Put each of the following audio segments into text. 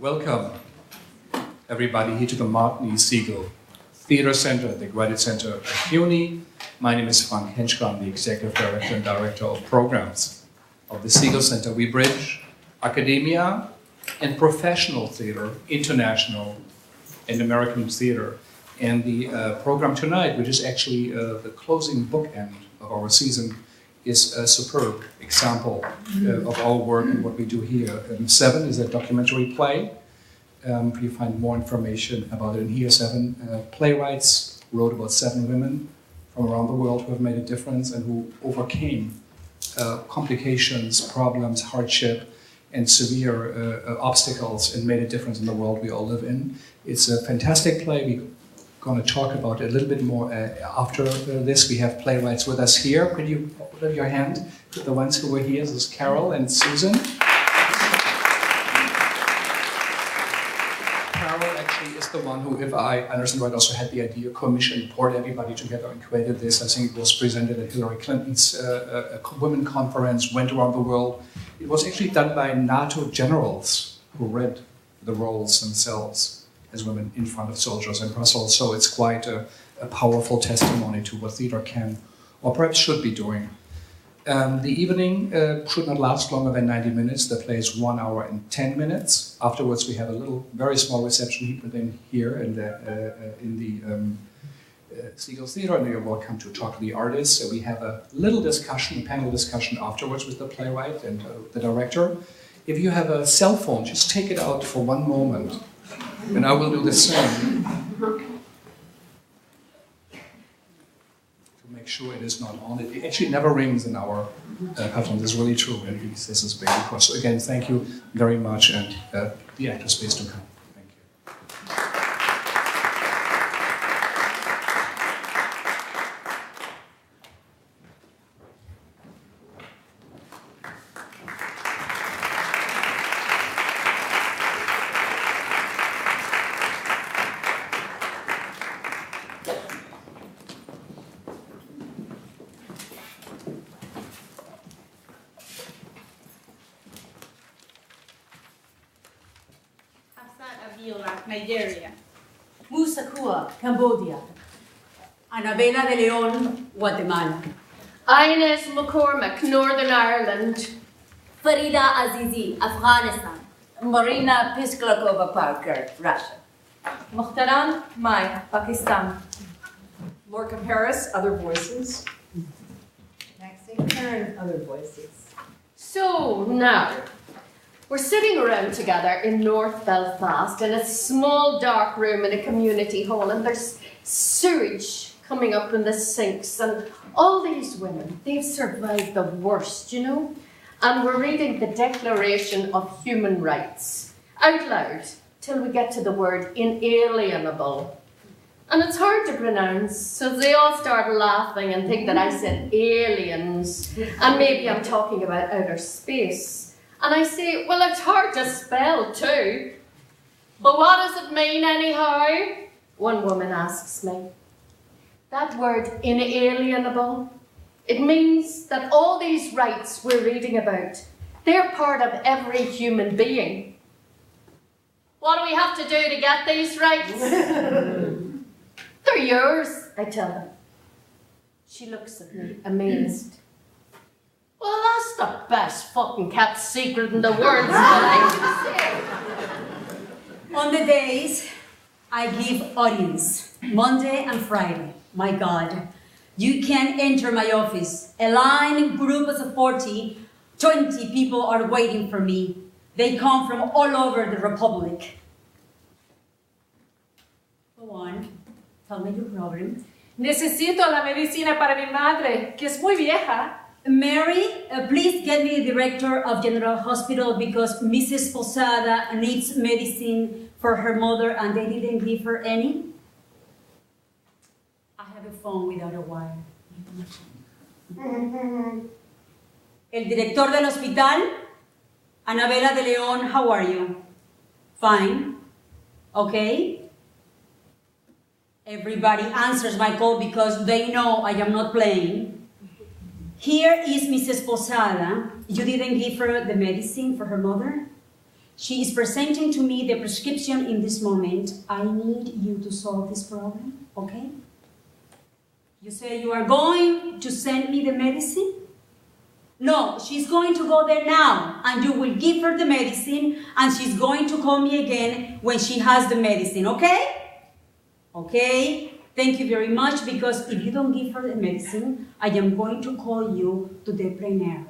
Welcome, everybody, here to the Martin E. Siegel Theater Center at the Graduate Center at CUNY. My name is Frank Henschke. I'm the Executive Director and Director of Programs of the Siegel Center. We bridge academia and professional theater, international and American theater. And the program tonight, which is actually the closing bookend of our season, is a superb example of our work and what we do here. Seven is a documentary play. You find more information about it in here. Seven playwrights wrote about 7 women from around the world who have made a difference and who overcame complications, problems, hardship, and severe obstacles and made a difference in the world we all live in. It's a fantastic play. We're going to talk about it a little bit more after this. We have playwrights with us here. Could you put up your hand to the ones who were here? This is Carol and Susan. Carol actually is the one who, if I understand right, also had the idea, commissioned, poured everybody together and created this. I think it was presented at Hillary Clinton's women conference, went around the world. It was actually done by NATO generals who read the roles themselves as women in front of soldiers in Brussels. So it's quite a powerful testimony to what theater can, or perhaps should be doing. The evening should not last longer than 90 minutes. The play is 1 hour and 10 minutes. Afterwards, we have a little, very small reception within here in the Siegel Theater, and you're welcome to talk to the artists. So we have a little discussion, a panel discussion afterwards with the playwright and the director. If you have a cell phone, just take it out for one moment, and I will do the same to make sure it is not on. It actually never rings in our platform. This is really true, and this is very important. So again, thank you very much, and the actor space to come. Thank you. Nigeria. Musakua, Cambodia. Annabella de Leon, Guatemala. Inez McCormick, Northern Ireland. Farida Azizi, Afghanistan. Marina Pisklakova Parker, Russia. Mukhtaran Mai, Pakistan. Lorca Paris, Other Voices. Maxine Kern, Other Voices. So now, we're sitting around together in North Belfast in a small dark room in a community hall, and there's sewage coming up in the sinks, and all these women, they've survived the worst, you know? And we're reading the Declaration of Human Rights out loud till we get to the word inalienable. And it's hard to pronounce, so they all start laughing and think that I said aliens, and maybe I'm talking about outer space. And I say, well, it's hard to spell too. But what does it mean anyhow? One woman asks me. That word inalienable, it means that all these rights we're reading about, they're part of every human being. What do we have to do to get these rights? They're yours, I tell her. She looks at me, amazed. Well, that's the best fucking kept secret in the world, On the days I give audience, Monday and Friday, my God, you can enter my office. A line group of 40, 20 people are waiting for me. They come from all over the Republic. Go on, tell me your problem. Necesito la medicina para mi madre, que es muy vieja. Mary, please get me the director of General Hospital because Mrs. Posada needs medicine for her mother and they didn't give her any. I have a phone without a wire. El director del hospital, Annabella de Leon, how are you? Fine. Okay. Everybody answers my call because they know I am not playing. Here is Mrs. Posada. You didn't give her the medicine for her mother? She is presenting to me the prescription in this moment. I need you to solve this problem, okay? You say you are going to send me the medicine? No, she's going to go there now, and you will give her the medicine, and she's going to call me again when she has the medicine, okay? Okay, thank you very much, because if you don't give her the medicine, I am going to call you to the plenary,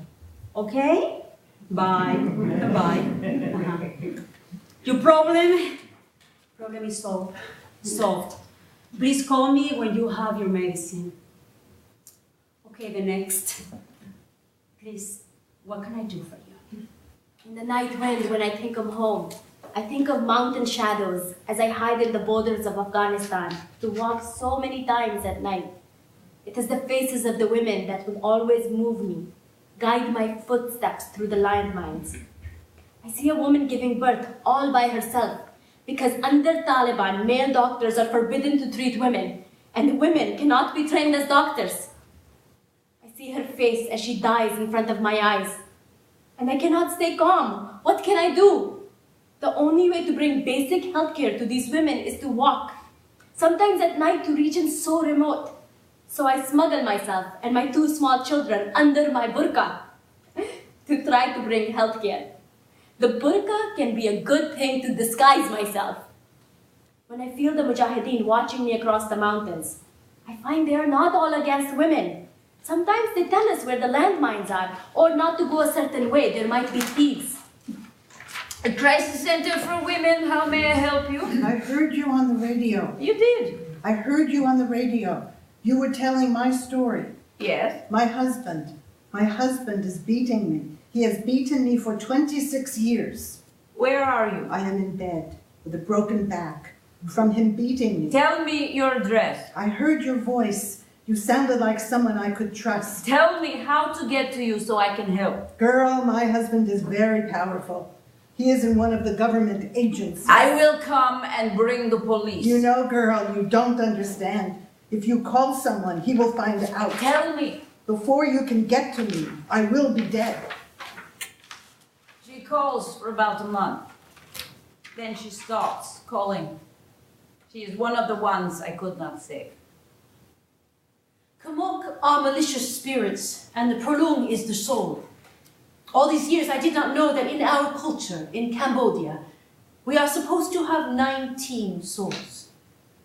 okay? Bye, bye. Your problem is solved. Please call me when you have your medicine. Okay, the next. Please, what can I do for you? In the night wind, when I think of home, I think of mountain shadows as I hide in the borders of Afghanistan to walk so many times at night. It is the faces of the women that will always move me, guide my footsteps through the landmines. I see a woman giving birth all by herself because under Taliban, male doctors are forbidden to treat women, and women cannot be trained as doctors. I see her face as she dies in front of my eyes, and I cannot stay calm. What can I do? The only way to bring basic healthcare to these women is to walk, sometimes at night to regions so remote. So I smuggle myself and my 2 small children under my burqa to try to bring healthcare. The burqa can be a good thing to disguise myself. When I feel the mujahideen watching me across the mountains, I find they are not all against women. Sometimes they tell us where the landmines are, or not to go a certain way, there might be thieves. A crisis center for women, how may I help you? I heard you on the radio. You did? I heard you on the radio. You were telling my story. Yes. My husband is beating me. He has beaten me for 26 years. Where are you? I am in bed with a broken back from him beating me. Tell me your address. I heard your voice. You sounded like someone I could trust. Tell me how to get to you so I can help. Girl, my husband is very powerful. He is in one of the government agencies. I will come and bring the police. You know, girl, you don't understand. If you call someone, he will find out. Tell me. Before you can get to me, I will be dead. She calls for about a month. Then she stops calling. She is one of the ones I could not save. Kamok are malicious spirits, and the prolong is the soul. All these years I did not know that in our culture, in Cambodia, we are supposed to have 19 souls.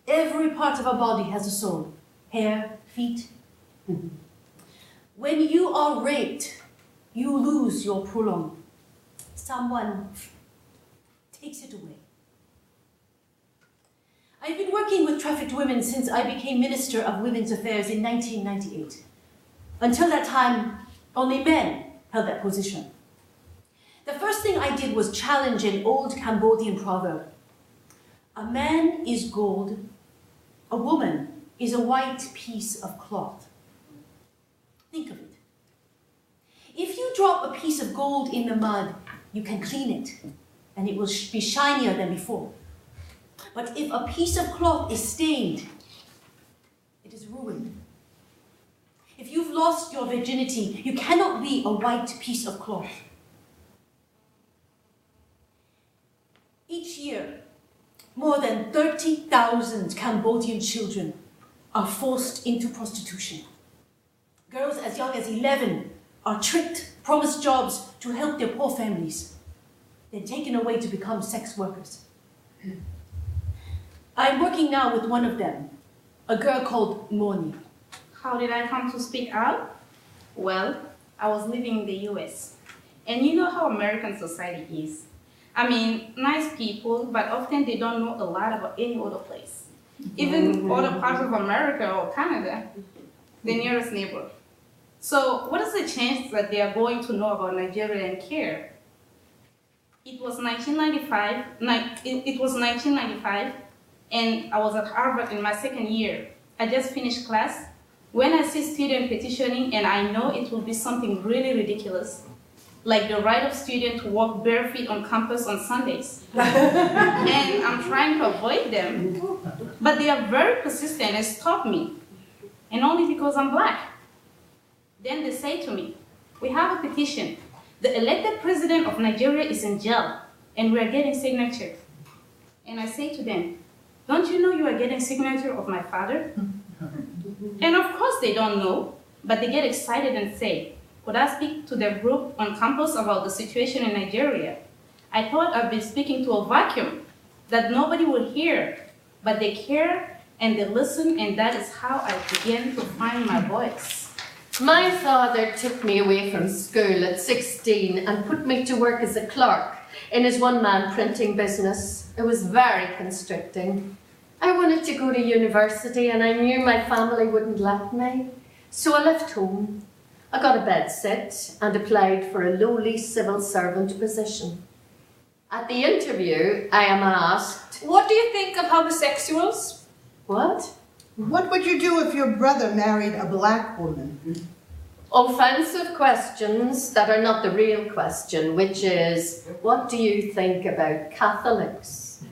Every part of our body has a soul. Hair, feet. When you are raped, you lose your prolong. Someone takes it away. I've been working with trafficked women since I became Minister of Women's Affairs in 1998. Until that time, only men held that position. The first thing I did was challenge an old Cambodian proverb. A man is gold, a woman is a white piece of cloth. Think of it. If you drop a piece of gold in the mud, you can clean it, and it will be shinier than before. But if a piece of cloth is stained, it is ruined. If you've lost your virginity, you cannot be a white piece of cloth. Each year, more than 30,000 Cambodian children are forced into prostitution. Girls as young as 11 are tricked, promised jobs to help their poor families, then taken away to become sex workers. I'm working now with one of them, a girl called Moni. How did I come to speak out? Well, I was living in the US, and you know how American society is. I mean, nice people, but often they don't know a lot about any other place. Even other parts of America or Canada, the nearest neighbor. So what is the chance that they are going to know about Nigeria and care? It was 1995, and I was at Harvard in my second year. I just finished class. When I see students petitioning, and I know it will be something really ridiculous, like the right of students to walk barefoot on campus on Sundays. And I'm trying to avoid them, but they are very persistent and stop me, and only because I'm black. Then they say to me, we have a petition. The elected president of Nigeria is in jail. and we are getting signature. And I say to them, don't you know you are getting signature of my father? And of course they don't know, but they get excited and say, could I speak to the group on campus about the situation in Nigeria? I thought I'd been speaking to a vacuum that nobody would hear, but they care and they listen, and that is how I began to find my voice. My father took me away from school at 16 and put me to work as a clerk in his one-man printing business. It was very constricting. I wanted to go to university and I knew my family wouldn't let me. So I left home. I got a bedsit and applied for a lowly civil servant position. At the interview, I am asked, What do you think of homosexuals? what? What would you do if your brother married a black woman? Offensive questions that are not the real question, which is, what do you think about Catholics?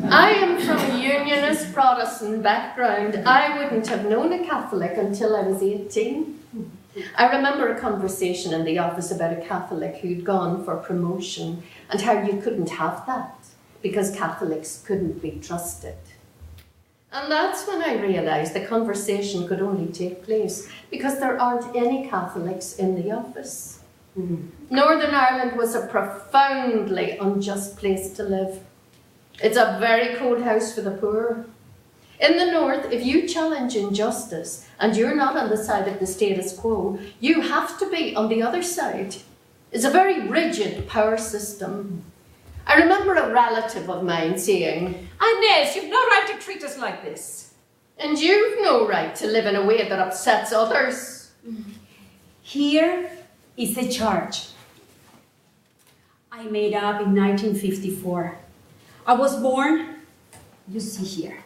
I am from a unionist Protestant background. I wouldn't have known a Catholic until I was 18. I remember a conversation in the office about a Catholic who'd gone for promotion and how you couldn't have that because Catholics couldn't be trusted. And that's when I realised the conversation could only take place because there aren't any Catholics in the office. Northern Ireland was a profoundly unjust place to live. It's a very cold house for the poor. In the north, if you challenge injustice and you're not on the side of the status quo, you have to be on the other side. It's a very rigid power system. I remember a relative of mine saying, Inez, you've no right to treat us like this. and you've no right to live in a way that upsets others. Here is a charge I made up in 1954. I was born, you see here.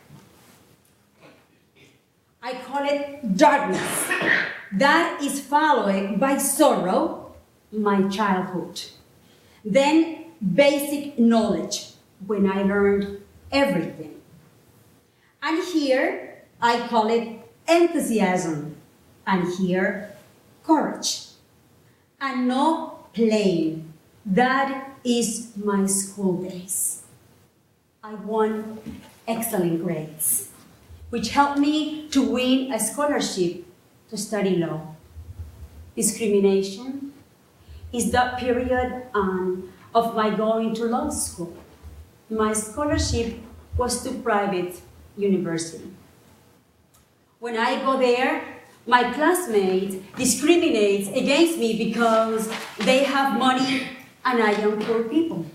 I call it darkness. That is followed by sorrow, my childhood. Then basic knowledge, when I learned everything. And here I call it enthusiasm. And here, courage. And no playing. That is my school days. I won excellent grades, which helped me to win a scholarship to study law. Discrimination is that period of my going to law school. My scholarship was to private university. When I go there, my classmates discriminate against me because they have money and I am poor people.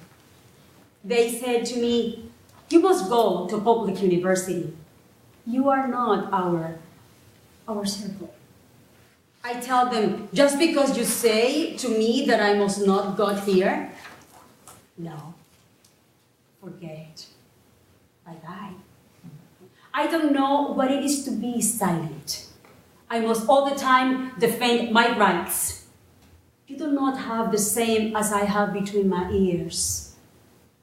They said to me, you must go to public university. You are not our circle. I tell them, just because you say to me that I must not go here, no, forget it. Bye-bye. I don't know what it is to be silent. I must all the time defend my rights. You do not have the same as I have between my ears.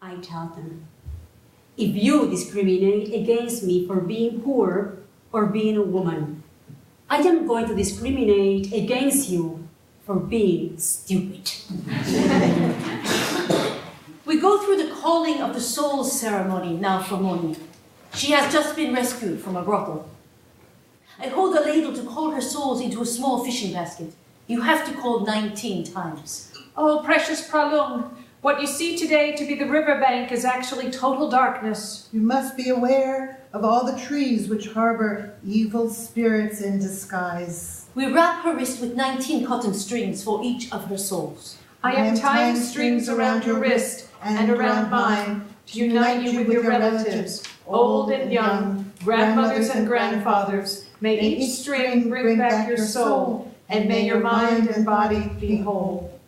I tell them, if you discriminate against me for being poor or being a woman, I am going to discriminate against you for being stupid. We go through the calling of the soul ceremony now for Moni. She has just been rescued from a brothel. I hold a ladle to call her souls into a small fishing basket. You have to call 19 times. Oh, precious Pralung, what you see today to be the riverbank is actually total darkness. You must be aware of all the trees which harbor evil spirits in disguise. We wrap her wrist with 19 cotton strings for each of her souls. I am tying strings around your wrist and around mine to unite you with your relatives, old and young, grandmothers and grandfathers. May each string bring back your soul, and may your mind and body be whole.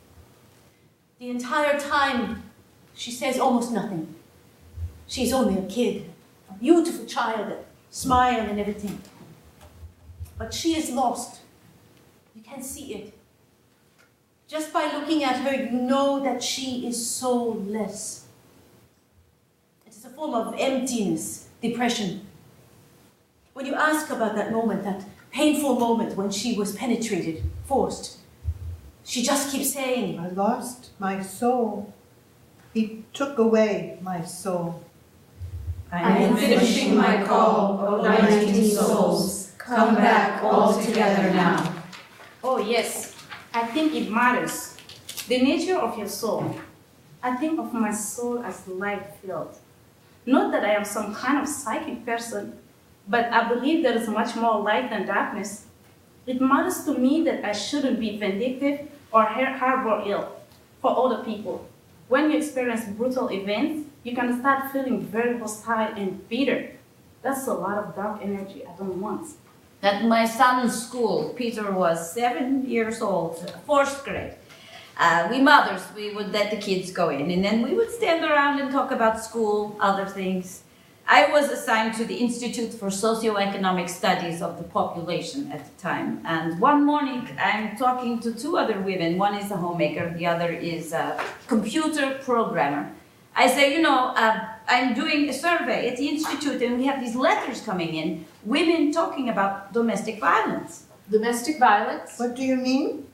The entire time, she says almost nothing. She's only a kid, a beautiful child, a smile and everything. But she is lost. You can see it. Just by looking at her, you know that she is soulless. It is a form of emptiness, depression. When you ask about that moment, that painful moment when she was penetrated, forced, she just keeps saying, I lost my soul. He took away my soul. I am finishing my call, O 19 souls. Come back all together now. Oh yes, I think it matters. The nature of your soul. I think of my soul as light-filled. Not that I am some kind of psychic person, but I believe there is much more light than darkness. It matters to me that I shouldn't be vindictive or harbor ill for other people. When you experience brutal events, you can start feeling very hostile and bitter. That's a lot of dark energy I don't want. At my son's school, Peter was 7 years old, 4th grade. We mothers, we would let the kids go in, and then we would stand around and talk about school, other things. I was assigned to the Institute for Socioeconomic Studies of the Population at the time. And one morning, I'm talking to 2 other women. One is a homemaker, the other is a computer programmer. I say, you know, I'm doing a survey at the Institute, and we have these letters coming in, women talking about domestic violence. Domestic violence? What do you mean?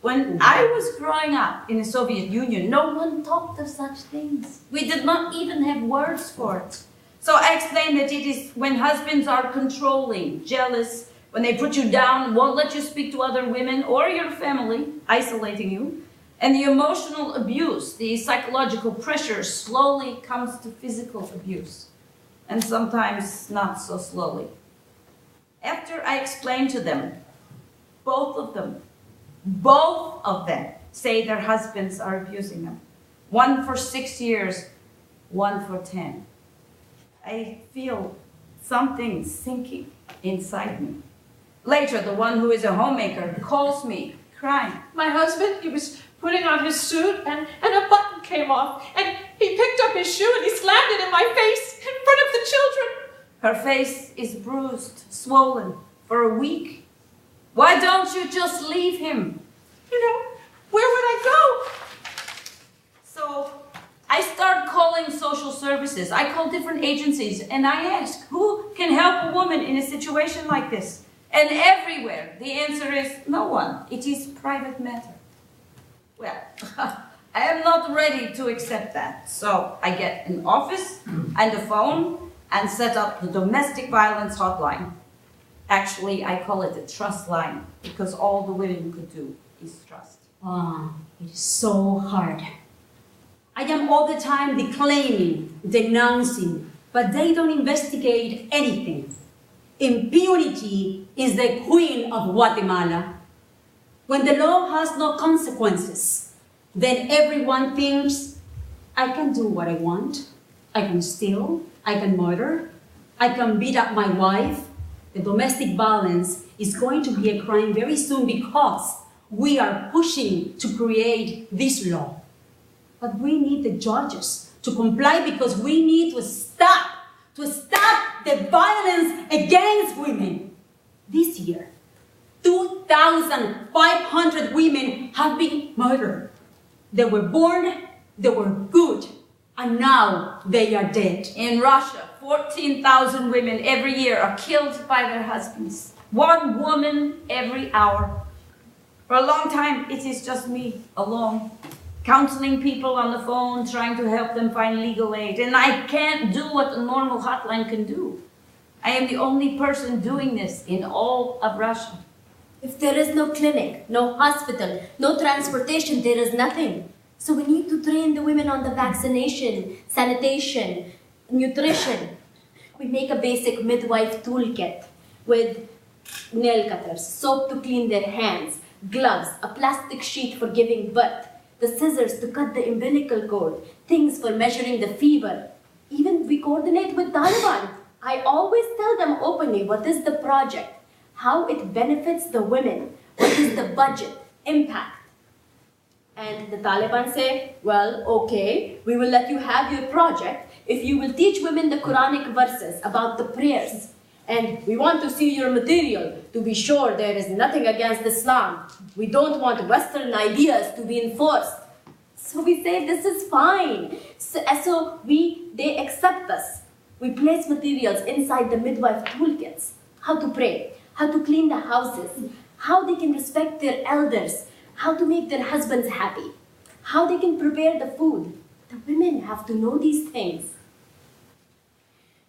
When I was growing up in the Soviet Union, no one talked of such things. We did not even have words for it. So I explained that it is when husbands are controlling, jealous, when they put you down, won't let you speak to other women or your family, isolating you, and the emotional abuse, the psychological pressure slowly comes to physical abuse, and sometimes not so slowly. After I explained to them, both of them say their husbands are abusing them. One for 6 years, one for 10. I feel something sinking inside me. Later, the one who is a homemaker calls me, crying. My husband, he was putting on his suit and a button came off and he picked up his shoe and he slammed it in my face in front of the children. Her face is bruised, swollen for a week. Why don't you just leave him? You know, where would I go? So I start calling social services. I call different agencies and I ask, who can help a woman in a situation like this? And everywhere, the answer is no one. It is private matter. Well, I am not ready to accept that. So I get an office and a phone and set up the domestic violence hotline. Actually, I call it a trust line because all the women could do is trust. It is so hard. I am all the time declaiming, denouncing, but they don't investigate anything. Impunity is the queen of Guatemala. When the law has no consequences, then everyone thinks, I can do what I want. I can steal, I can murder, I can beat up my wife. The domestic violence is going to be a crime very soon because we are pushing to create this law. But we need the judges to comply because we need to stop the violence against women. This year, 2,500 women have been murdered. They were born, they were good, and now they are dead. In Russia, 14,000 women every year are killed by their husbands. 1 woman every hour. For a long time, it is just me, alone, counseling people on the phone, trying to help them find legal aid. And I can't do what a normal hotline can do. I am the only person doing this in all of Russia. If there is no clinic, no hospital, no transportation, there is nothing. So we need to train the women on the vaccination, sanitation, nutrition. We make a basic midwife toolkit with nail cutters, soap to clean their hands, gloves, a plastic sheet for giving birth, the scissors to cut the umbilical cord, things for measuring the fever. Even we coordinate with Taliban. I always tell them openly what is the project, how it benefits the women, what is the budget, impact. And the Taliban say, well, okay, we will let you have your project if you will teach women the Quranic verses about the prayers. And we want to see your material to be sure there is nothing against Islam. We don't want Western ideas to be enforced. So we say this is fine. So they accept us. We place materials inside the midwife toolkits. How to pray, how to clean the houses, how they can respect their elders, how to make their husbands happy, how they can prepare the food, The women have to know these things.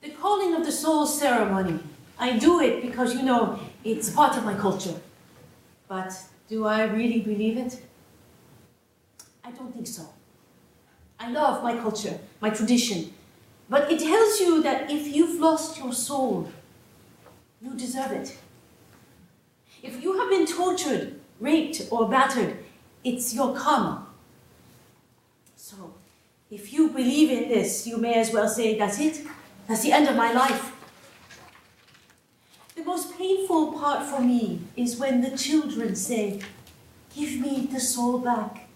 The calling of the soul ceremony. I do it because, it's part of my culture. But do I really believe it? I don't think so. I love my culture, my tradition. But it tells you that if you've lost your soul, you deserve it. If you have been tortured, raped, or battered, it's your karma. So, if you believe in this, you may as well say, that's it. That's the end of my life. The most painful part for me is when the children say, give me the soul back.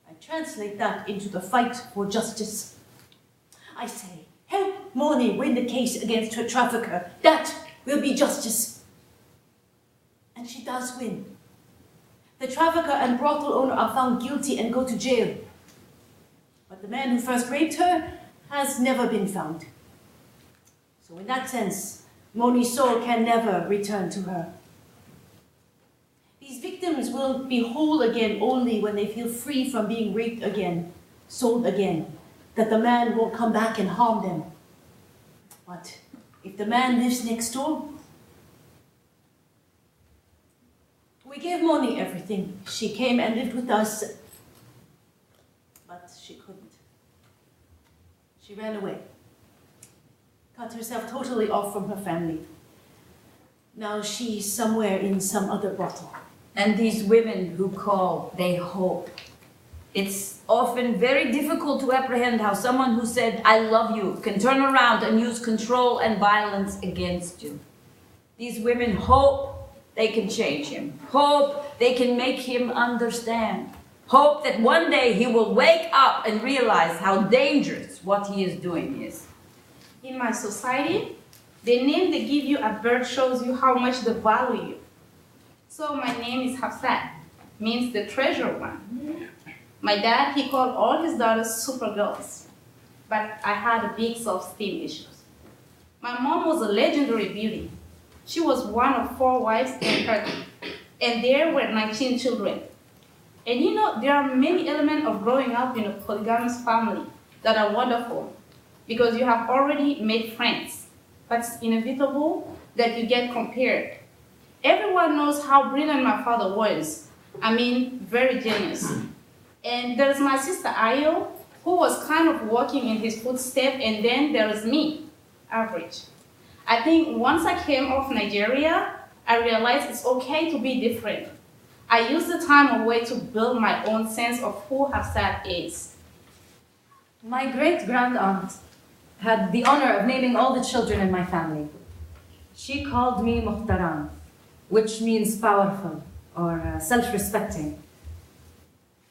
I translate that into the fight for justice. I say, help Moni win the case against her trafficker. That will be justice. And she does win. The trafficker and brothel owner are found guilty and go to jail. But the man who first raped her has never been found. So in that sense, Moni's soul can never return to her. These victims will be whole again only when they feel free from being raped again, sold again, that the man won't come back and harm them. But if the man lives next door, we gave Moni everything. She came and lived with us, but she couldn't. She ran away, cut herself totally off from her family. Now she's somewhere in some other brothel. And these women who call, they hope. It's often very difficult to apprehend how someone who said, I love you, can turn around and use control and violence against you. These women hope they can change him, hope they can make him understand, hope that one day he will wake up and realize how dangerous what he is doing is. In my society, the name they give you at birth shows you how much they value you. So my name is Hafsat, means the treasure one. My dad, he called all his daughters super girls, but I had a big self-esteem issues. My mom was a legendary beauty. She was one of 4 wives and there were 19 children. And there are many elements of growing up in a polygamous family that are wonderful because you have already made friends, but it's inevitable that you get compared. Everyone knows how brilliant my father was. I mean, very genius. And there's my sister Ayo, who was kind of walking in his footsteps, and then there is me, average. I think once I came off Nigeria, I realized it's okay to be different. I used the time away to build my own sense of who Hafsat is. My great-grand-aunt had the honor of naming all the children in my family. She called me Muhtaram, which means powerful or self-respecting.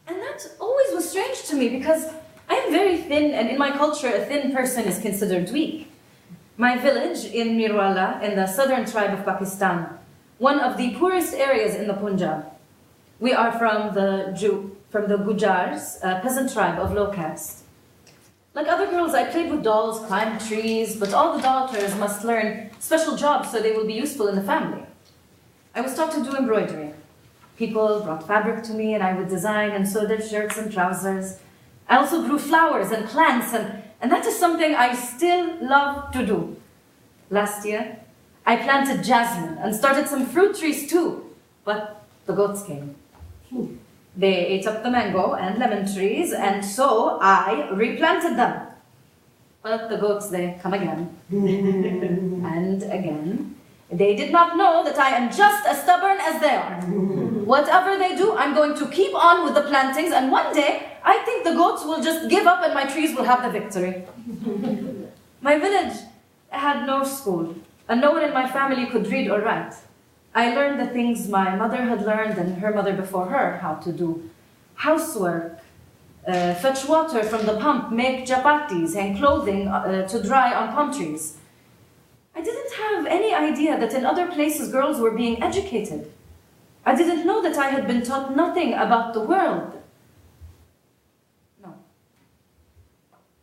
And that always was strange to me because I am very thin, and in my culture, a thin person is considered weak. My village in Mirwala, in the southern tribe of Pakistan, one of the poorest areas in the Punjab. We are from the Gujars, a peasant tribe of low caste. Like other girls, I played with dolls, climbed trees, but all the daughters must learn special jobs so they will be useful in the family. I was taught to do embroidery. People brought fabric to me and I would design and sew their shirts and trousers. I also grew flowers and plants, and that is something I still love to do. Last year, I planted jasmine and started some fruit trees too, but the goats came. They ate up the mango and lemon trees, and so I replanted them. But the goats, they come again, and again. They did not know that I am just as stubborn as they are. Whatever they do, I'm going to keep on with the plantings, and one day, I think the goats will just give up and my trees will have the victory. My village had no school, and no one in my family could read or write. I learned the things my mother had learned and her mother before her how to do. Housework, fetch water from the pump, make chapatis, hang clothing to dry on palm trees. I didn't have any idea that in other places girls were being educated. I didn't know that I had been taught nothing about the world.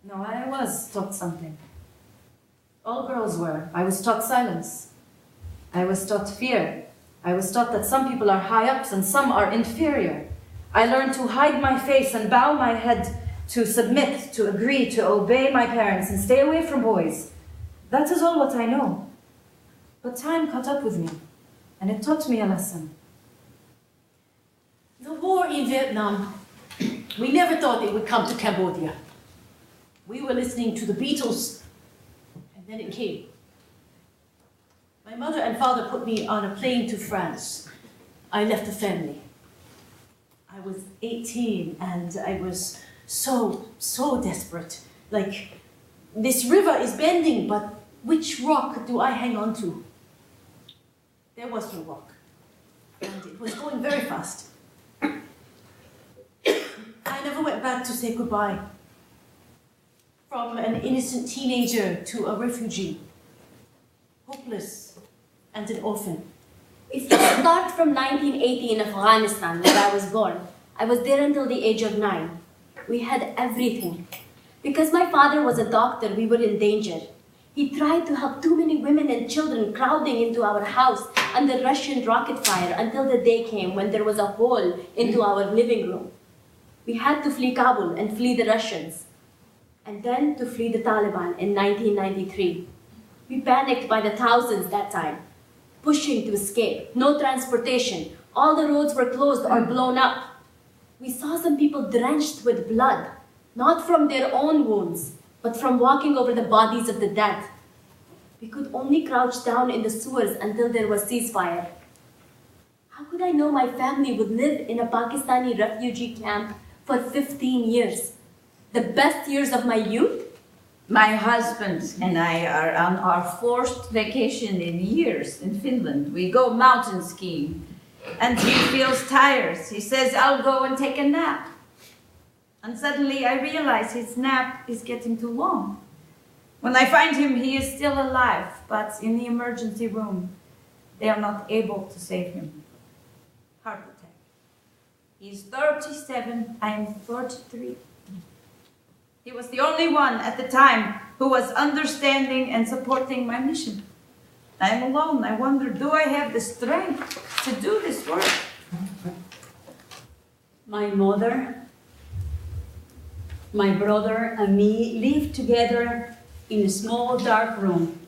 No, I was taught something. All girls were. I was taught silence. I was taught fear. I was taught that some people are high-ups and some are inferior. I learned to hide my face and bow my head to submit, to agree, to obey my parents and stay away from boys. That is all what I know. But time caught up with me, and it taught me a lesson. The war in Vietnam, we never thought it would come to Cambodia. We were listening to the Beatles, and then it came. My mother and father put me on a plane to France. I left the family. I was 18 and I was so desperate. Like, this river is bending, but which rock do I hang on to? There was no rock, and it was going very fast. I never went back to say goodbye. From an innocent teenager to a refugee, hopeless and an orphan. If you start from 1980 in Afghanistan, where I was born, I was there until the age of 9. We had everything. Because my father was a doctor, we were in danger. He tried to help too many women and children crowding into our house under Russian rocket fire until the day came when there was a hole into our living room. We had to flee Kabul and flee the Russians, and then to flee the Taliban in 1993. We panicked by the thousands that time, pushing to escape. No transportation. All the roads were closed or blown up. We saw some people drenched with blood, not from their own wounds, but from walking over the bodies of the dead. We could only crouch down in the sewers until there was ceasefire. How could I know my family would live in a Pakistani refugee camp for 15 years? The best years of my youth? My husband and I are on our 4th vacation in years in Finland. We go mountain skiing, and he feels tired. He says, I'll go and take a nap. And suddenly I realize his nap is getting too long. When I find him, he is still alive, but in the emergency room, they are not able to save him. Heart attack. He's 37, I am 33. He was the only one at the time who was understanding and supporting my mission. I am alone. I wonder, do I have the strength to do this work? My mother, my brother, and me lived together in a small dark room.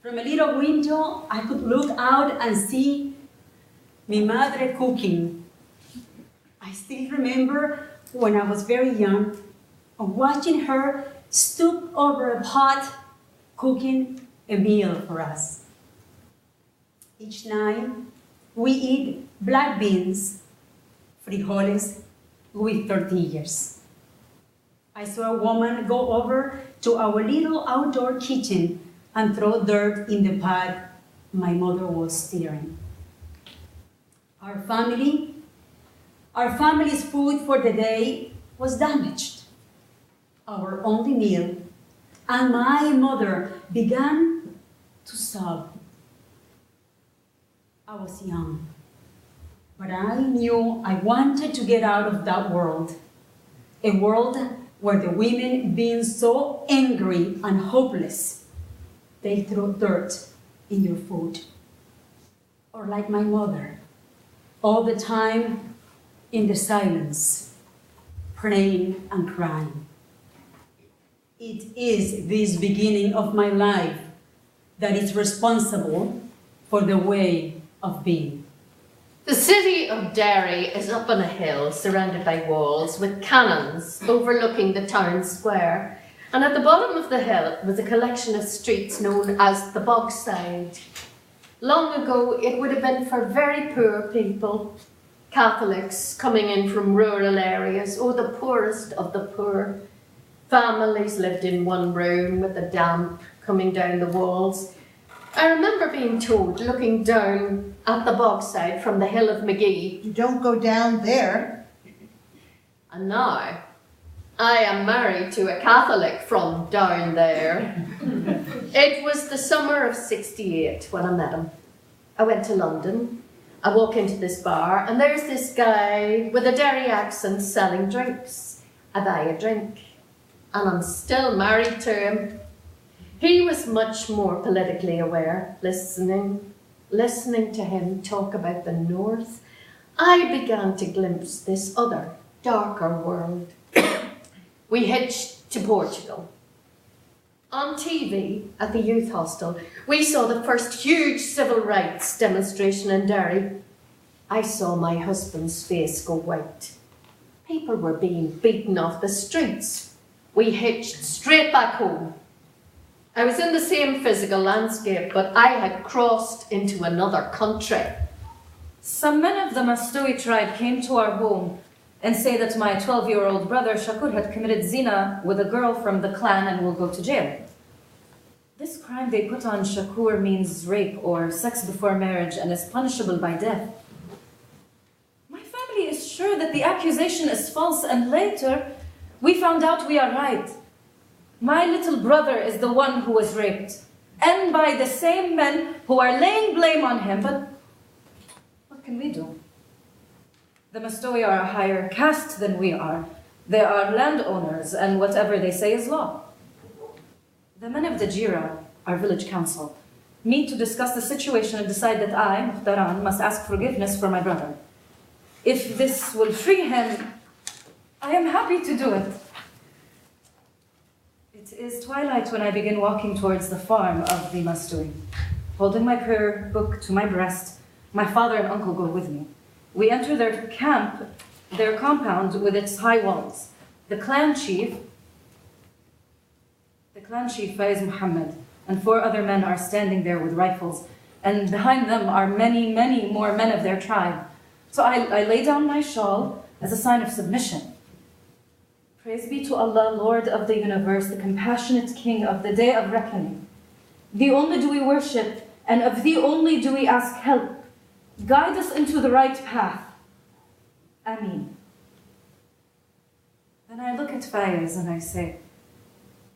From a little window, I could look out and see mi madre cooking. I still remember when I was very young, watching her stoop over a pot, cooking a meal for us. Each night, we eat black beans, frijoles, with tortillas. I saw a woman go over to our little outdoor kitchen and throw dirt in the pot my mother was stirring. Our family's food for the day was damaged. Our only meal, and my mother began to sob. I was young, but I knew I wanted to get out of that world, a world where the women, being so angry and hopeless, they throw dirt in your food. Or like my mother, all the time in the silence, praying and crying. It is this beginning of my life that is responsible for the way of being. The city of Derry is up on a hill surrounded by walls with cannons overlooking the town square. And at the bottom of the hill was a collection of streets known as the Bogside. Long ago, it would have been for very poor people, Catholics coming in from rural areas, or the poorest of the poor. Families lived in one room with the damp coming down the walls. I remember being told, looking down at the Bogside from the hill of McGee. You don't go down there. And now, I am married to a Catholic from down there. It was the summer of '68 when I met him. I went to London. I walk into this bar, and there's this guy with a Derry accent selling drinks. I buy a drink, and I'm still married to him. He was much more politically aware, listening to him talk about the North. I began to glimpse this other, darker world. We hitched to Portugal. On TV, at the youth hostel, we saw the first huge civil rights demonstration in Derry. I saw my husband's face go white. People were being beaten off the streets. We hitched straight back home. I was in the same physical landscape, but I had crossed into another country. Some men of the Mastoui tribe came to our home and say that my 12-year-old brother Shakur had committed zina with a girl from the clan and will go to jail. This crime they put on Shakur means rape or sex before marriage and is punishable by death. My family is sure that the accusation is false, and later we found out we are right. My little brother is the one who was raped, and by the same men who are laying blame on him, but what can we do? The Mastoui are a higher caste than we are. They are landowners, and whatever they say is law. The men of the Jira, our village council, meet to discuss the situation and decide that I, Mukhtaran, must ask forgiveness for my brother. If this will free him, I am happy to do it. It is twilight when I begin walking towards the farm of the Mastoui. Holding my prayer book to my breast, my father and uncle go with me. We enter their camp, their compound with its high walls. The clan chief, Faiz Muhammad, and 4 other men are standing there with rifles, and behind them are many, many more men of their tribe. So I lay down my shawl as a sign of submission. Praise be to Allah, Lord of the universe, the compassionate King of the day of reckoning. Thee only do we worship, and of thee only do we ask help. Guide us into the right path. Ameen. Then I look at Faiz and I say,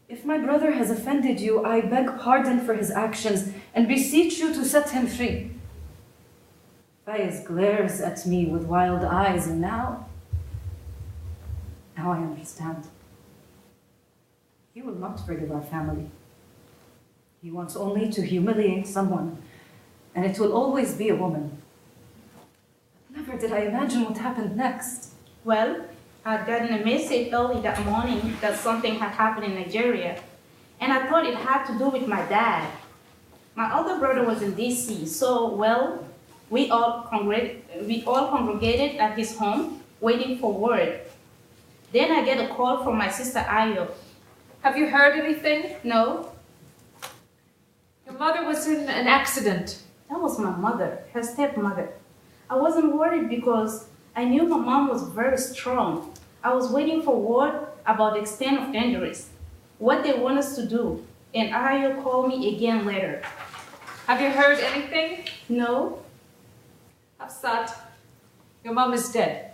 if my brother has offended you, I beg pardon for his actions and beseech you to set him free. Faiz glares at me with wild eyes, and now I understand. He will not forgive our family. He wants only to humiliate someone, and it will always be a woman. Never did I imagine what happened next. Well, I'd gotten a message early that morning that something had happened in Nigeria, and I thought it had to do with my dad. My older brother was in DC, so, well, we all congregated at his home, waiting for word. Then I get a call from my sister Ayo. Have you heard anything? No. Your mother was in an accident. That was my mother, her stepmother. I wasn't worried because I knew my mom was very strong. I was waiting for word about the extent of injuries, what they want us to do, and Ayo called me again later. Have you heard anything? No. Hafsat, your mom is dead.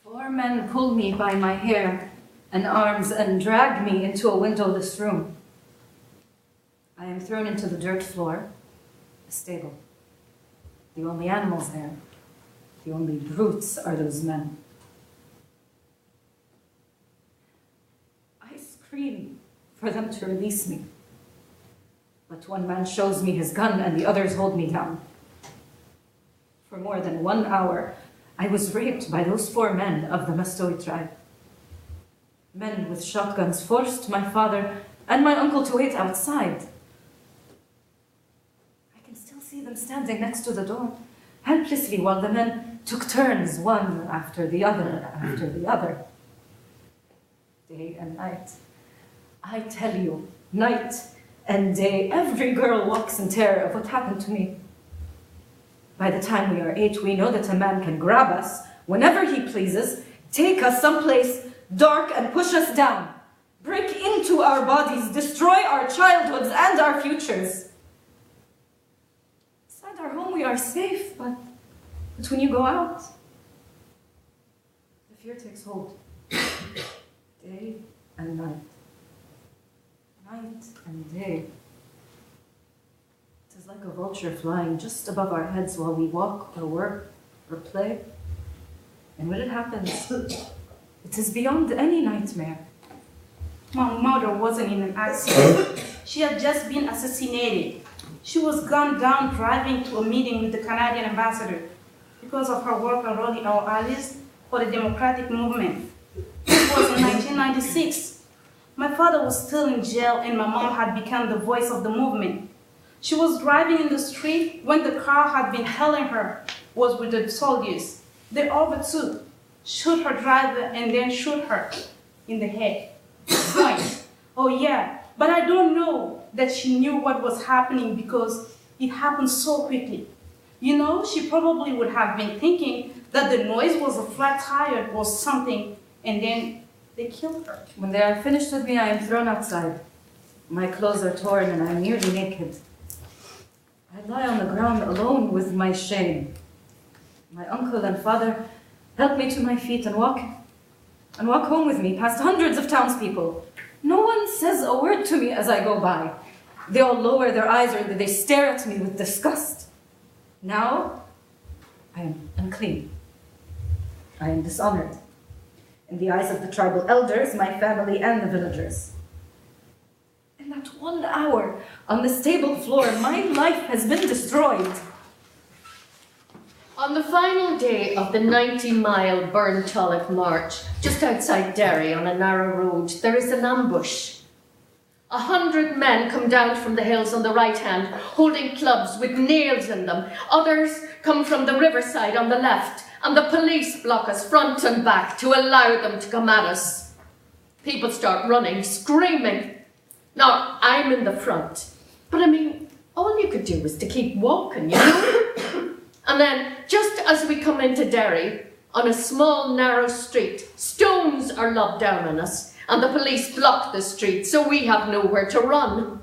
4 men pull me by my hair and arms and drag me into a windowless room. I am thrown into the dirt floor, a stable. The only animals there, the only brutes are those men. I scream for them to release me. But one man shows me his gun and the others hold me down. For more than 1 hour, I was raped by those 4 men of the Mastoui tribe. Men with shotguns forced my father and my uncle to wait outside. I can still see them standing next to the door, helplessly, while the men took turns, one after the other, after the other. Day and night. I tell you, night and day, every girl walks in terror of what happened to me. By the time we are 8, we know that a man can grab us whenever he pleases, take us someplace dark and push us down, break into our bodies, destroy our childhoods and our futures. Inside our home we are safe, but when you go out, the fear takes hold. Day and night. Night and day. It is like a vulture flying just above our heads while we walk or work or play. And when it happens, it is beyond any nightmare. My mother wasn't in an accident. She had just been assassinated. She was gunned down driving to a meeting with the Canadian ambassador because of her work on rolling our allies for the democratic movement. It was in 1996. My father was still in jail and my mom had become the voice of the movement. She was driving in the street when the car had been telling her was with the soldiers. They overtook, shoot her driver, and then shoot her in the head. Twice. Oh yeah, but I don't know that she knew what was happening because it happened so quickly. You know, she probably would have been thinking that the noise was a flat tire or something, and then they killed her. When they are finished with me, I am thrown outside. My clothes are torn and I am nearly naked. I lie on the ground alone with my shame. My uncle and father help me to my feet and walk home with me past hundreds of townspeople. No one says a word to me as I go by. They all lower their eyes or they stare at me with disgust. Now, I am unclean. I am dishonored. In the eyes of the tribal elders, my family, and the villagers. In that 1 hour on the stable floor, my life has been destroyed. On the final day of the 90-mile Burn-Tulloch March, just outside Derry on a narrow road, there is an ambush. 100 men come down from the hills on the right hand, holding clubs with nails in them. Others come from the riverside on the left, and the police block us front and back to allow them to come at us. People start running, screaming. Now, I'm in the front, but I mean, all you could do was to keep walking, you know? And then, just as we come into Derry, on a small, narrow street, stones are lobbed down on us, and the police block the street, so we have nowhere to run.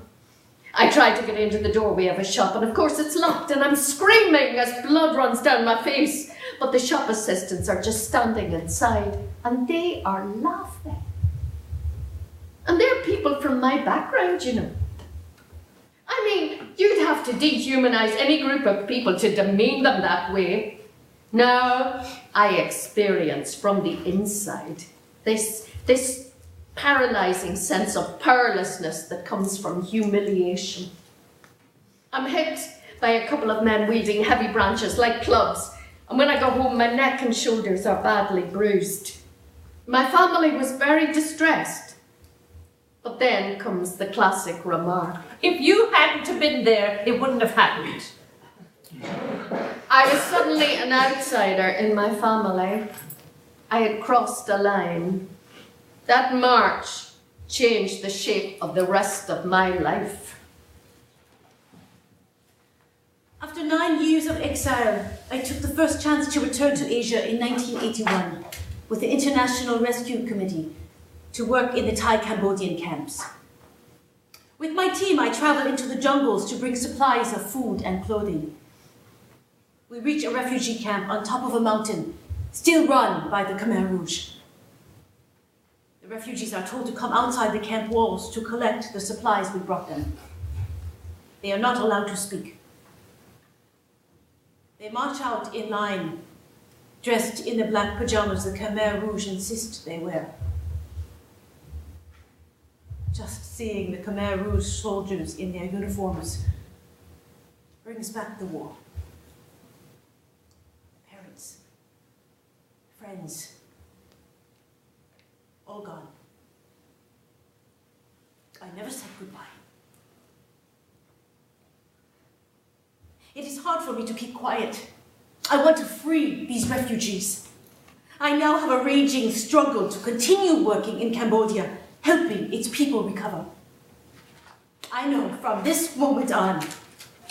I try to get into the doorway of a shop, and of course it's locked, and I'm screaming as blood runs down my face. But the shop assistants are just standing inside, and they are laughing. And they're people from my background, you know. I mean, you'd have to dehumanize any group of people to demean them that way. No, I experience from the inside this paralyzing sense of powerlessness that comes from humiliation. I'm hit by a couple of men wielding heavy branches like clubs, and when I go home, my neck and shoulders are badly bruised. My family was very distressed. But then comes the classic remark. If you hadn't have been there, it wouldn't have happened. I was suddenly an outsider in my family. I had crossed a line. That march changed the shape of the rest of my life. After 9 years of exile, I took the first chance to return to Asia in 1981 with the International Rescue Committee to work in the Thai Cambodian camps. With my team, I traveled into the jungles to bring supplies of food and clothing. We reach a refugee camp on top of a mountain, still run by the Khmer Rouge. The refugees are told to come outside the camp walls to collect the supplies we brought them. They are not allowed to speak. They march out in line, dressed in the black pajamas the Khmer Rouge insist they wear. Just seeing the Khmer Rouge soldiers in their uniforms brings back the war. Parents, friends, all gone. I never said goodbye. It is hard for me to keep quiet. I want to free these refugees. I now have a raging struggle to continue working in Cambodia, helping its people recover. I know from this moment on,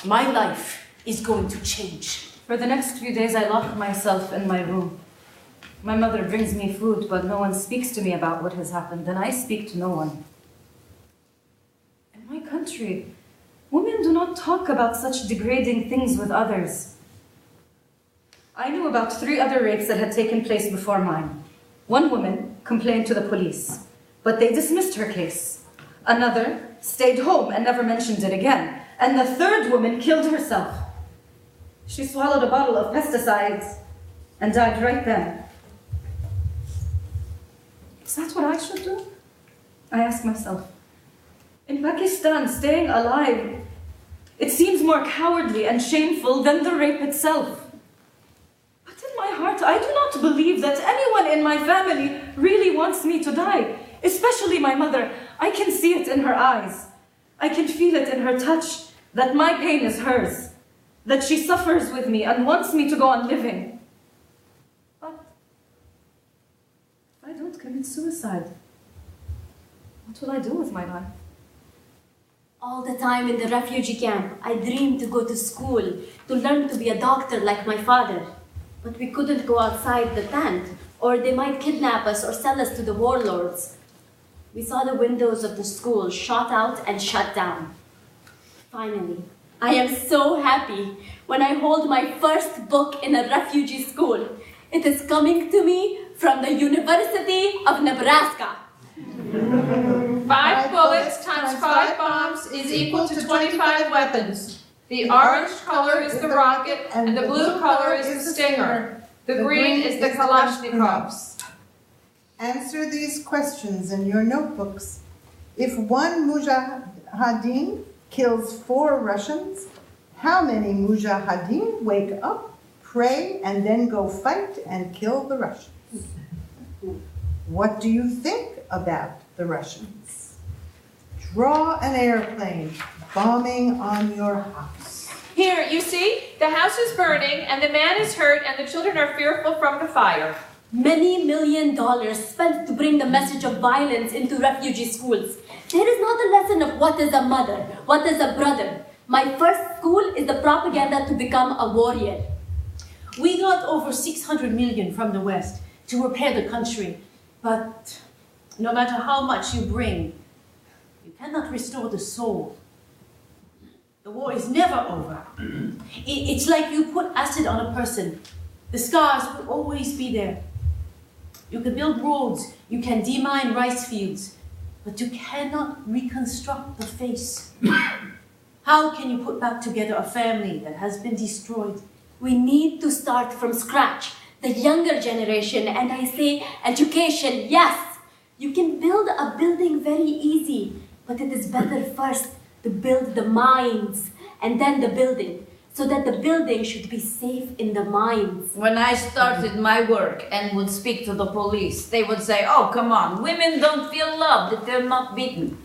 my life is going to change. For the next few days, I lock myself in my room. My mother brings me food, but no one speaks to me about what has happened, and I speak to no one. In my country, women do not talk about such degrading things with others. I knew about 3 other rapes that had taken place before mine. One woman complained to the police, but they dismissed her case. Another stayed home and never mentioned it again. And the 3rd woman killed herself. She swallowed a bottle of pesticides and died right then. Is that what I should do? I ask myself. In Pakistan, staying alive, it seems more cowardly and shameful than the rape itself. But in my heart, I do not don't believe that anyone in my family really wants me to die, especially my mother. I can see it in her eyes. I can feel it in her touch, that my pain is hers, that she suffers with me and wants me to go on living. But if I don't commit suicide, what will I do with my life? All the time in the refugee camp, I dreamed to go to school, to learn to be a doctor like my father. But we couldn't go outside the tent, or they might kidnap us or sell us to the warlords. We saw the windows of the school shot out and shut down. Finally, I am so happy when I hold my first book in a refugee school. It is coming to me from the University of Nebraska. 5 bullets times 5 bombs is equal to 25 weapons. The orange color is the rocket, and the blue color is the stinger. The green is the Kalashnikovs. Answer these questions in your notebooks. If one mujahideen kills 4 Russians, how many mujahideen wake up, pray, and then go fight and kill the Russians? What do you think about the Russians? Draw an airplane bombing on your house. Here, you see, the house is burning, and the man is hurt, and the children are fearful from the fire. Many $million spent to bring the message of violence into refugee schools. There is not a lesson of what is a mother, what is a brother. My first school is the propaganda to become a warrior. We got over 600 million from the West to repair the country, but no matter how much you bring, you cannot restore the soul. The war is never over. It's like you put acid on a person. The scars will always be there. You can build roads, you can demine rice fields, but you cannot reconstruct the face. How can you put back together a family that has been destroyed? We need to start from scratch, the younger generation, and I say education, yes. You can build a building very easy, but it is better first to build the minds and then the building, so that the building should be safe in the minds. When I started my work and would speak to the police, they would say, "Oh, come on, women don't feel loved if they're not beaten."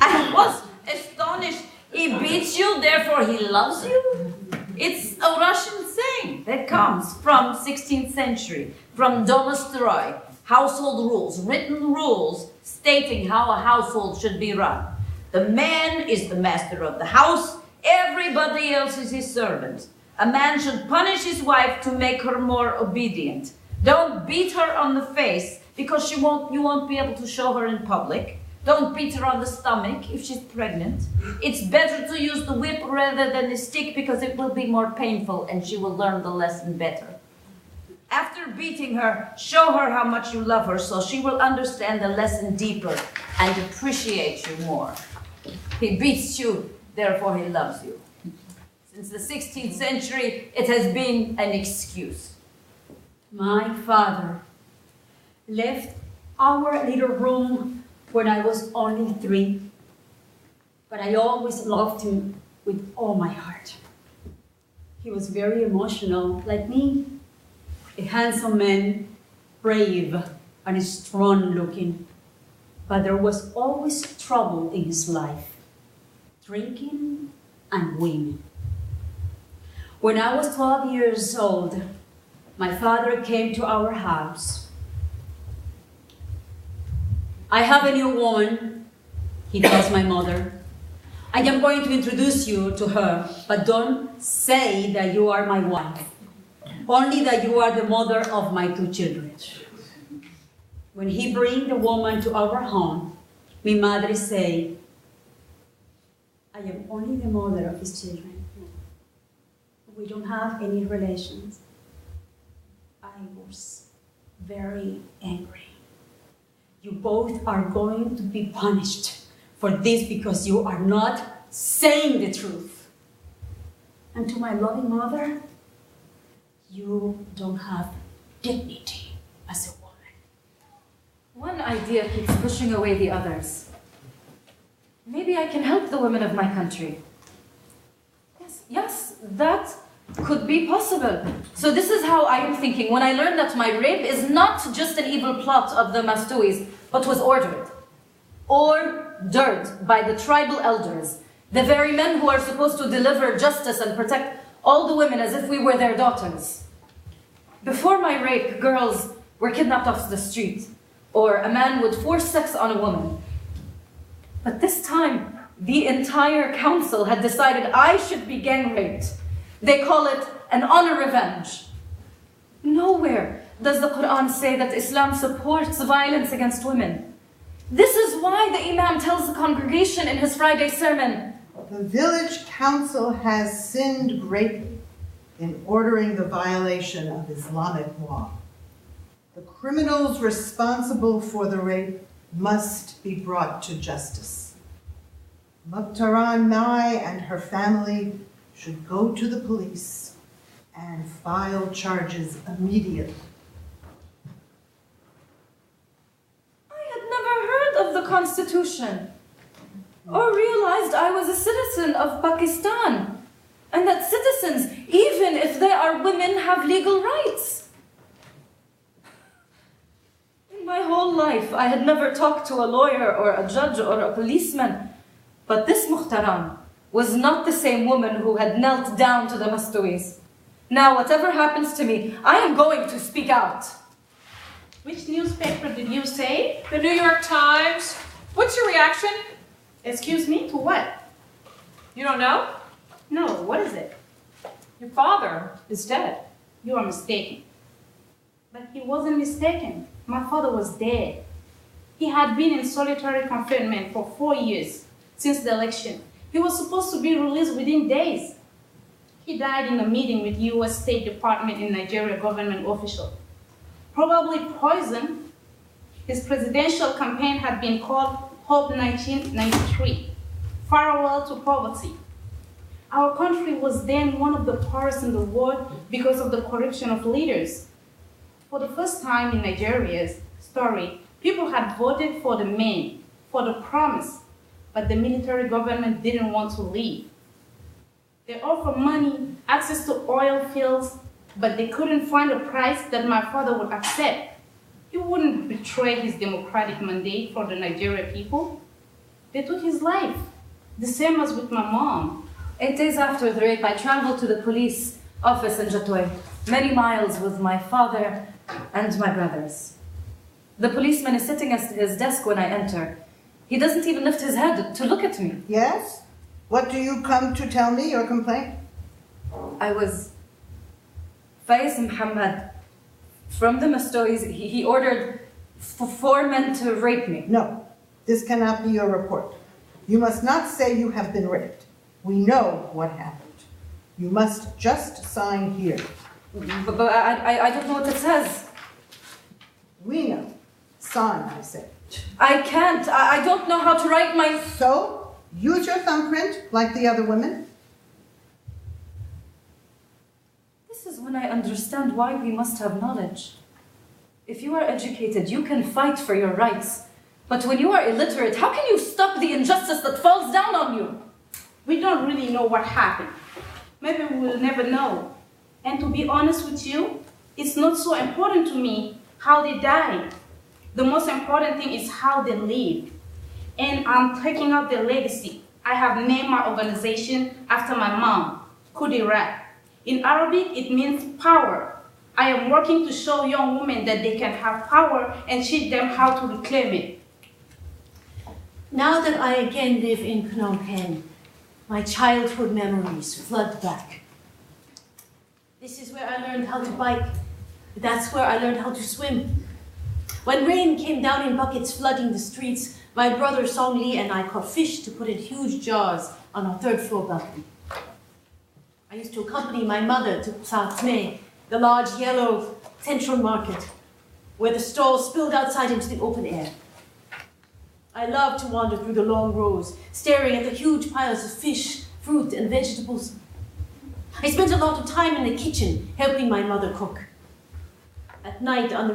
I was astonished. He beats you, therefore he loves you? It's a Russian saying that comes from 16th century, from Domostroy, household rules, written rules stating how a household should be run. The man is the master of the house, everybody else is his servant. A man should punish his wife to make her more obedient. Don't beat her on the face because you won't be able to show her in public. Don't beat her on the stomach if she's pregnant. It's better to use the whip rather than the stick because it will be more painful and she will learn the lesson better. After beating her, show her how much you love her so she will understand the lesson deeper and appreciate you more. He beats you, therefore he loves you. Since the 16th century, it has been an excuse. My father left our little room when I was only 3, but I always loved him with all my heart. He was very emotional, like me, a handsome man, brave and strong looking, but there was always trouble in his life, drinking and women. When I was 12 years old, my father came to our house. "I have a new woman," he tells my mother. "I am going to introduce you to her, but don't say that you are my wife, only that you are the mother of my 2 children." When he brings the woman to our home, my mother say, "I am only the mother of his children. We don't have any relations." I was very angry. "You both are going to be punished for this because you are not saying the truth." And to my loving mother, "You don't have dignity as a woman." One idea keeps pushing away the others. Maybe I can help the women of my country. Yes, that could be possible. So this is how I am thinking when I learned that my rape is not just an evil plot of the Mastouis, but was ordered by the tribal elders, the very men who are supposed to deliver justice and protect all the women as if we were their daughters. Before my rape, girls were kidnapped off the street, or a man would force sex on a woman. But this time, the entire council had decided I should be gang raped. They call it an honor revenge. Nowhere does the Quran say that Islam supports violence against women. This is why the Imam tells the congregation in his Friday sermon, the village council has sinned greatly in ordering the violation of Islamic law. The criminals responsible for the rape must be brought to justice. Mukhtaran Mai and her family should go to the police and file charges immediately. I had never heard of the Constitution or realized I was a citizen of Pakistan and that citizens, even if they are women, have legal rights. In my whole life, I had never talked to a lawyer or a judge or a policeman, but this Mukhtaran was not the same woman who had knelt down to the Mastouis. Now, whatever happens to me, I am going to speak out. Which newspaper did you say? The New York Times. What's your reaction? Excuse me, to what? You don't know? No, what is it? Your father is dead. You are mistaken. But he wasn't mistaken. My father was dead. He had been in solitary confinement for 4 years since the election. He was supposed to be released within days. He died in a meeting with U.S. State Department and Nigeria government official. Probably poisoned. His presidential campaign had been called Hope 1993, Farewell to Poverty. Our country was then one of the poorest in the world because of the corruption of leaders. For the first time in Nigeria's story, people had voted for the men, for the promise, but the military government didn't want to leave. They offered money, access to oil fields, but they couldn't find a price that my father would accept. He wouldn't betray his democratic mandate for the Nigerian people. They took his life, the same as with my mom. 8 days after the rape, I traveled to the police office in Jatoi, many miles with my father and my brothers. The policeman is sitting at his desk when I enter. He doesn't even lift his head to look at me. Yes? What do you come to tell me, your complaint? I was Faiz Muhammad from the Mastouis. He ordered 4 men to rape me. No, this cannot be your report. You must not say you have been raped. We know what happened. You must just sign here. But I don't know what it says. We know. Sign, I say. I can't. I don't know how to write my... So, use your thumbprint like the other women. This is when I understand why we must have knowledge. If you are educated, you can fight for your rights. But when you are illiterate, how can you stop the injustice that falls down on you? We don't really know what happened. Maybe we'll never know. And to be honest with you, it's not so important to me how they died. The most important thing is how they lived. And I'm taking up their legacy. I have named my organization after my mom, Kudira. In Arabic, it means power. I am working to show young women that they can have power and teach them how to reclaim it. Now that I again live in Phnom Penh, my childhood memories flood back. This is where I learned how to bike. That's where I learned how to swim. When rain came down in buckets flooding the streets, my brother Song Lee and I caught fish to put in huge jars on our 3rd floor balcony. I used to accompany my mother to South May, the large yellow central market, where the stalls spilled outside into the open air. I loved to wander through the long rows, staring at the huge piles of fish, fruit, and vegetables. I spent a lot of time in the kitchen, helping my mother cook. At night, on the